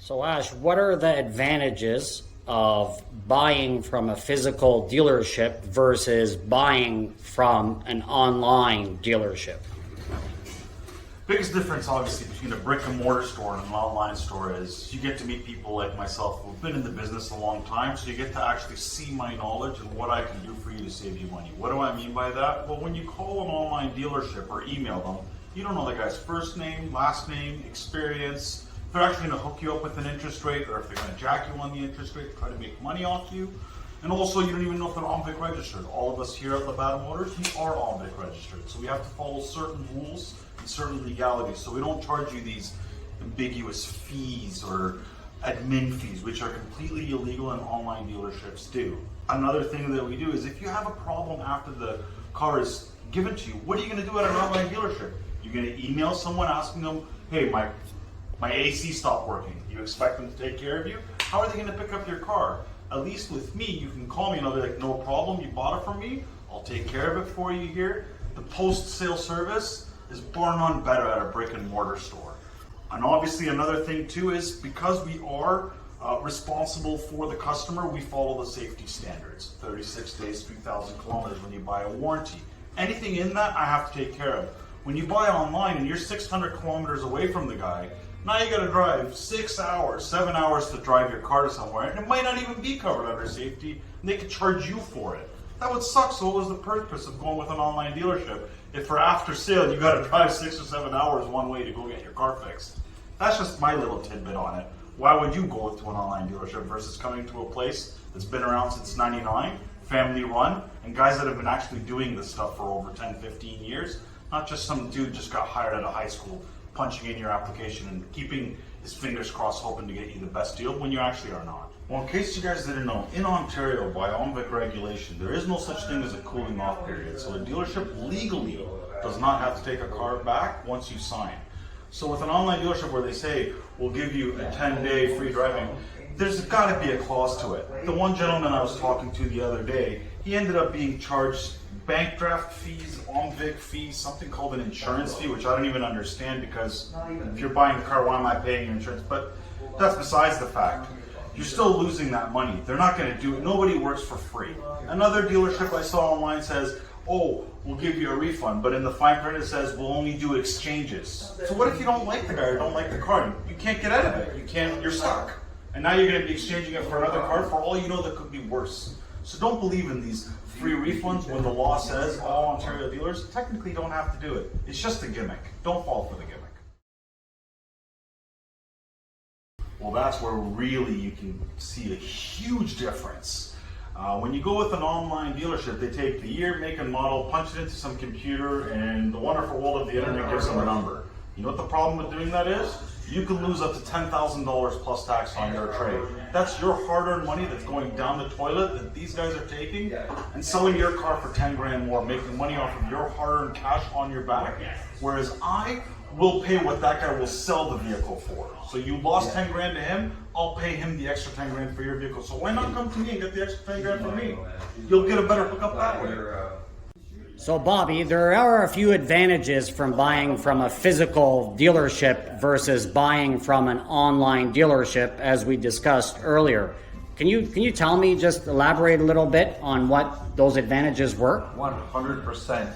So Ash, what are the advantages of buying from a physical dealership versus buying from an online dealership? Biggest difference, obviously, between a brick and mortar store and an online store is you get to meet people like myself who've been in the business a long time, so you get to actually see my knowledge and what I can do for you to save you money. What do I mean by that? Well, when you call an online dealership or email them, you don't know the guy's first name, last name, experience, if they're actually going to hook you up with an interest rate or if they're going to jack you on the interest rate to try to make money off you. And also, you don't even know if they're OMVIC registered. All of us here at Levada Motors, we are OMVIC registered. So we have to follow certain rules and certain legalities. So we don't charge you these ambiguous fees or admin fees, which are completely illegal and online dealerships do. Another thing that we do is if you have a problem after the car is given to you, what are you going to do at an online dealership? You're going to email someone asking them, hey, my AC stopped working. You expect them to take care of you? How are they going to pick up your car? At least with me, you can call me and I'll be like, no problem, you bought it from me, I'll take care of it for you here. The post-sale service is bar none better at a brick and mortar store. And obviously another thing too is because we are responsible for the customer, we follow the safety standards. 36 days, 3,000 kilometers when you buy a warranty. Anything in that, I have to take care of. When you buy online and you're 600 kilometers away from the guy, now you gotta drive 6 hours, 7 hours to drive your car to somewhere, and it might not even be covered under safety, and they could charge you for it. That would suck, so what was the purpose of going with an online dealership if for after sale you gotta drive 6 or 7 hours one way to go get your car fixed? That's just my little tidbit on it. Why would you go to an online dealership versus coming to a place that's been around since '99, family run, and guys that have been actually doing this stuff for over 10, 15 years, not just some dude just got hired out of high school, punching in your application and keeping his fingers crossed hoping to get you the best deal when you actually are not. Well, in case you guys didn't know, in Ontario by OMVIC regulation, there is no such thing as a cooling off period. So a dealership legally does not have to take a car back once you sign. So with an online dealership where they say, we'll give you a 10-day free driving, there's got to be a clause to it. The one gentleman I was talking to the other day, he ended up being charged bank draft fees, OMVIC fees, something called an insurance fee, which I don't even understand because if you're buying a car, why am I paying your insurance? But that's besides the fact. You're still losing that money. They're not going to do it. Nobody works for free. Another dealership I saw online says, oh, we'll give you a refund, but in the fine print it says we'll only do exchanges. So what if you don't like the guy or don't like the car? You can't get out of it. You're stuck. And now you're going to be exchanging it for another car. For all you know, that could be worse. So don't believe in these free refunds when the law says all Ontario dealers technically don't have to do it. It's just a gimmick. Don't fall for the gimmick. Well, that's where really you can see a huge difference. When you go with an online dealership, they take the year, make, and model, punch it into some computer, and the wonderful world of the internet gives them a number. You know what the problem with doing that is? You can lose up to $10,000 plus tax on your trade. That's your hard-earned money that's going down the toilet that these guys are taking and selling your car for 10 grand more, making money off of your hard-earned cash on your back. Whereas I will pay what that guy will sell the vehicle for. So you lost 10 grand to him, I'll pay him the extra 10 grand for your vehicle. So why not come to me and get the extra 10 grand from me? You'll get a better hookup that way. So Bobby, there are a few advantages from buying from a physical dealership versus buying from an online dealership, as we discussed earlier. Can you tell me, just elaborate a little bit on what those advantages were? 100%.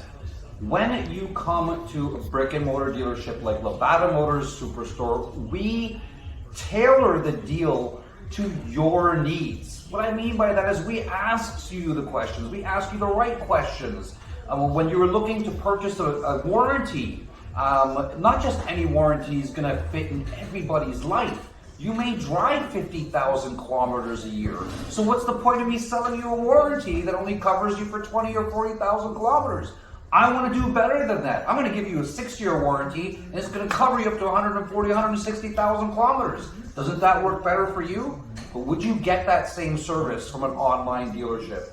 When you come to a brick and mortar dealership like Levada Motors Superstore, we tailor the deal to your needs. What I mean by that is we ask you the questions, we ask you the right questions. When you're looking to purchase a warranty, not just any warranty is going to fit in everybody's life. You may drive 50,000 kilometers a year. So what's the point of me selling you a warranty that only covers you for 20 or 40,000 kilometers? I want to do better than that. I'm going to give you a 6-year warranty, and it's going to cover you up to 140, 160,000 kilometers. Doesn't that work better for you? But would you get that same service from an online dealership?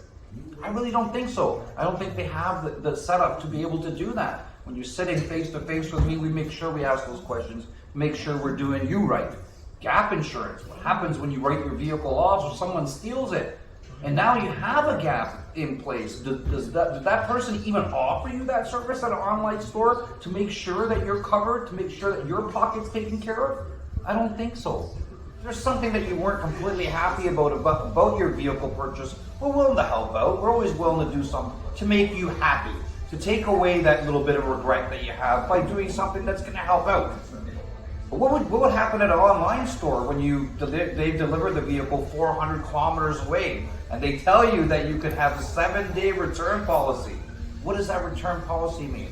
I really don't think so. I don't think they have the setup to be able to do that. When you're sitting face to face with me, we make sure we ask those questions, make sure we're doing you right. Gap insurance, what happens when you write your vehicle off or someone steals it? And now you have a gap in place. Does that person even offer you that service at an online store to make sure that you're covered, to make sure that your pocket's taken care of? I don't think so. there's something that you weren't completely happy about your vehicle purchase, we're willing to help out. We're always willing to do something to make you happy, to take away that little bit of regret that you have by doing something that's going to help out. But what would happen at an online store when they deliver the vehicle 400 kilometers away and they tell you that you could have a 7-day return policy? What does that return policy mean?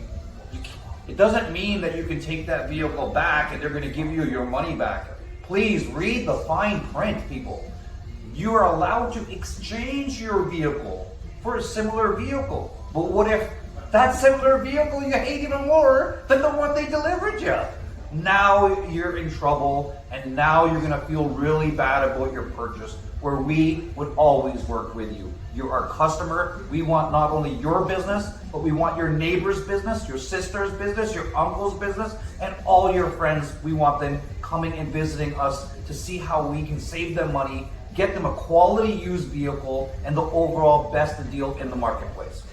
It doesn't mean that you can take that vehicle back and they're going to give you your money back. Please read the fine print, people. You are allowed to exchange your vehicle for a similar vehicle. But what if that similar vehicle you hate even more than the one they delivered you? Now you're in trouble, and now you're going to feel really bad about your purchase, where we would always work with you. You're our customer. We want not only your business, but we want your neighbor's business, your sister's business, your uncle's business, and all your friends. We want them coming and visiting us to see how we can save them money, get them a quality used vehicle, and the overall best deal in the marketplace.